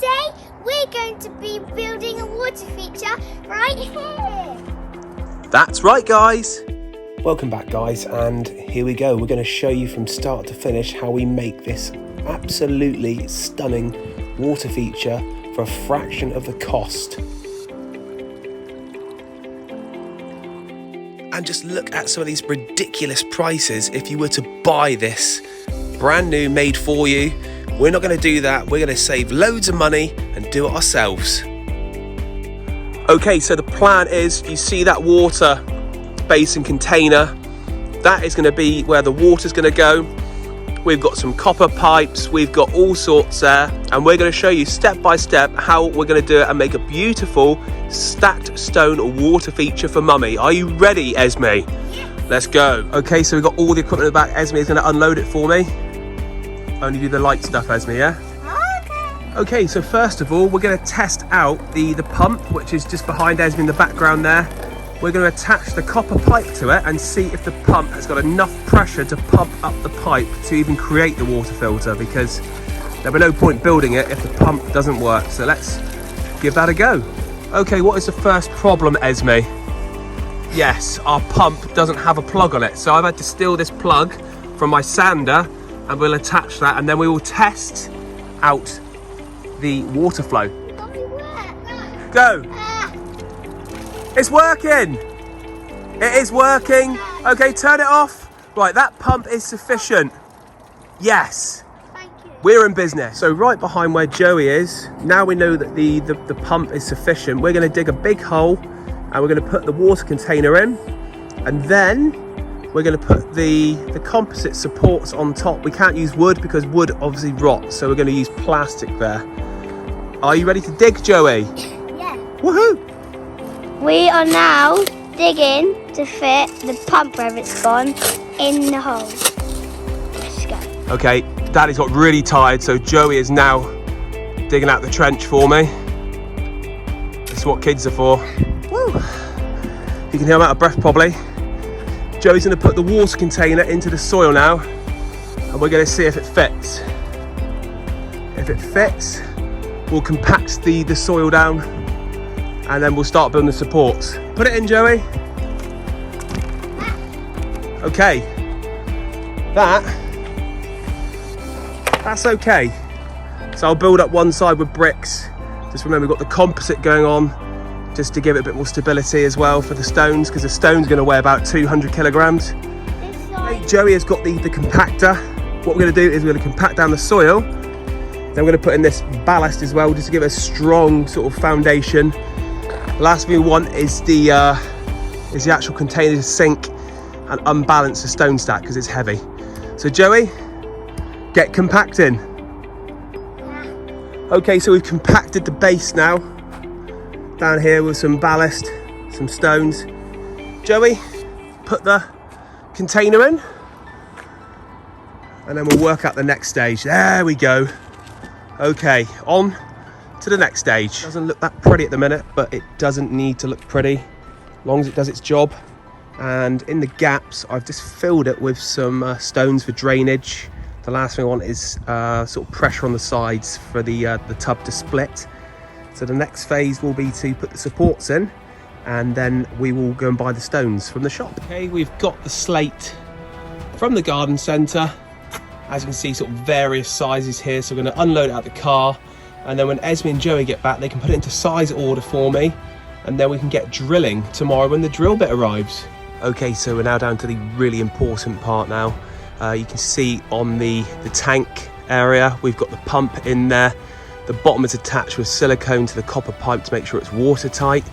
today we're going to be building a water feature right here. That's right, guys. Welcome back, guys, and here we go. We're going to show you from start to finish how we make this absolutely stunning water feature for a fraction of the cost. And just look at some of these ridiculous prices if you were to buy this brand new, made for you. We're not going to do that. We're going to save loads of money and do it ourselves. Okay, so the plan is, you see that water basin container, that is going to be where the water's going to go. We've got some copper pipes, we've got all sorts there, and we're going to show you step by step how we're going to do it and make a beautiful stacked stone water feature for Mummy. Are you ready, Esmie? Yeah. Let's go. Okay, so we've got all the equipment in the back. Esmie is going to unload it for me. Only do the light stuff, Esmie, yeah? Okay, so first of all, we're going to test out the pump, which is just behind Esmie in the background there. We're going to attach the copper pipe to it and see if the pump has got enough pressure to pump up the pipe to even create the water filter, because there'll be no point building it if the pump doesn't work. So let's give that a go. Okay, what is the first problem, Esmie? Yes, our pump doesn't have a plug on it. So I've had to steal this plug from my sander and we'll attach that, and then we will test out the water flow. Go! It's working! It is working! Okay, turn it off. Right, that pump is sufficient. Yes! Thank you. We're in business. So right behind where Joey is, now we know that the pump is sufficient. We're going to dig a big hole and we're going to put the water container in, and then we're going to put the composite supports on top. We can't use wood because wood obviously rots, so we're going to use plastic there. Are you ready to dig, Joey? Yeah. Woohoo! We are now digging to fit the pump where it's gone in the hole. Let's go. Okay, Daddy's got really tired, so Joey is now digging out the trench for me. This is what kids are for. Woo! You can hear I'm out of breath probably. Joey's going to put the water container into the soil now, and we're going to see if it fits. If it fits, we'll compact the soil down, and then we'll start building the supports. Put it in, Joey. Okay, that's okay. So I'll build up one side with bricks. Just remember, we've got the composite going on, just to give it a bit more stability as well for the stones, because the stone's going to weigh about 200 kilograms. Okay, Joey has got the compactor. What we're going to do is we're going to compact down the soil. Then we're going to put in this ballast as well, just to give it a strong sort of foundation. Last thing we want is the actual container to sink and unbalance the stone stack because it's heavy. So Joey, get compacting. Okay, so we've compacted the base now down here with some ballast, some stones. Joey, put the container in, and then we'll work out the next stage. There we go. Okay, on to the next stage. Doesn't look that pretty at the minute, but it doesn't need to look pretty as long as it does its job. And in the gaps, I've just filled it with some stones for drainage. The last thing I want is sort of pressure on the sides for the tub to split. So the next phase will be to put the supports in, and then we will go and buy the stones from the shop. Okay, we've got the slate from the garden centre. As you can see, sort of various sizes here. So we're going to unload it out the car, and then when Esmie and Joey get back, they can put it into size order for me, and then we can get drilling tomorrow when the drill bit arrives. Okay, so we're now down to the really important part now. You can see on the tank area, we've got the pump in there. The bottom is attached with silicone to the copper pipe to make sure it's watertight.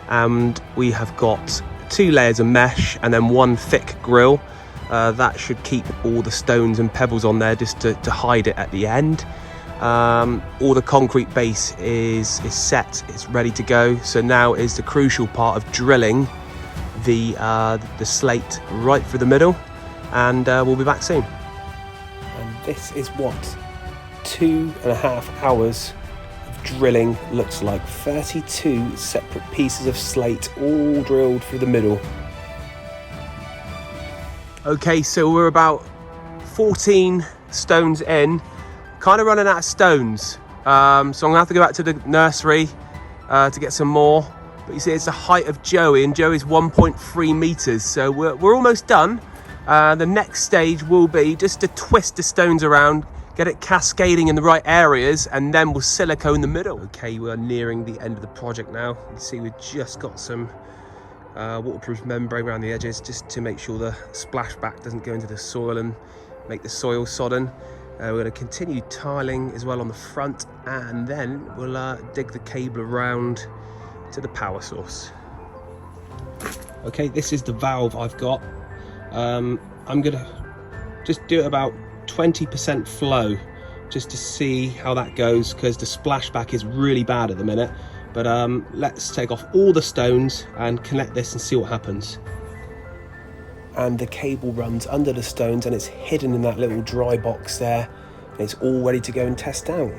And we have got 2 layers of mesh and then 1 thick grill. That should keep all the stones and pebbles on there just to hide it at the end. All the concrete base is set, it's ready to go. So now is the crucial part of drilling the slate right through the middle, and we'll be back soon. And this is what 2.5 hours of drilling looks like. 32 separate pieces of slate all drilled through the middle. Okay, so we're about 14 stones in, kind of running out of stones. So I'm gonna have to go back to the nursery to get some more. But you see, it's the height of Joey, and Joey's 1.3 meters. So we're almost done. The next stage will be just to twist the stones around, get it cascading in the right areas, and then we'll silicone the middle. Okay, we're nearing the end of the project now. You can see we've just got some waterproof membrane around the edges just to make sure the splashback doesn't go into the soil and make the soil sodden. We're going to continue tiling as well on the front, and then we'll dig the cable around to the power source. Okay, this is the valve I've got. I'm gonna just do it about 20% flow just to see how that goes, because the splashback is really bad at the minute. But let's take off all the stones and connect this and see what happens. And the cable runs under the stones, and it's hidden in that little dry box there, and it's all ready to go and test out.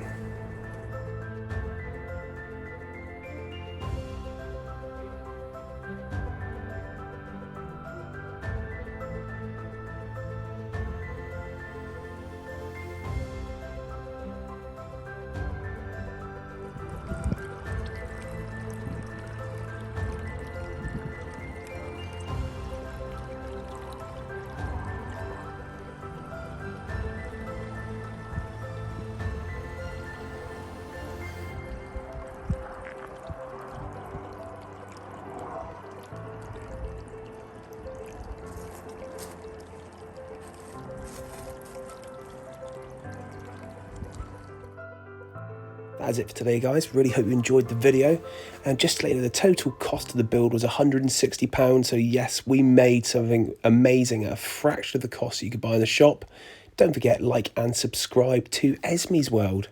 That's it for today, guys. Really hope you enjoyed the video. And just to let you know, the total cost of the build was £160. So yes, we made something amazing at a fraction of the cost that you could buy in the shop. Don't forget, like and subscribe to Esmie's World.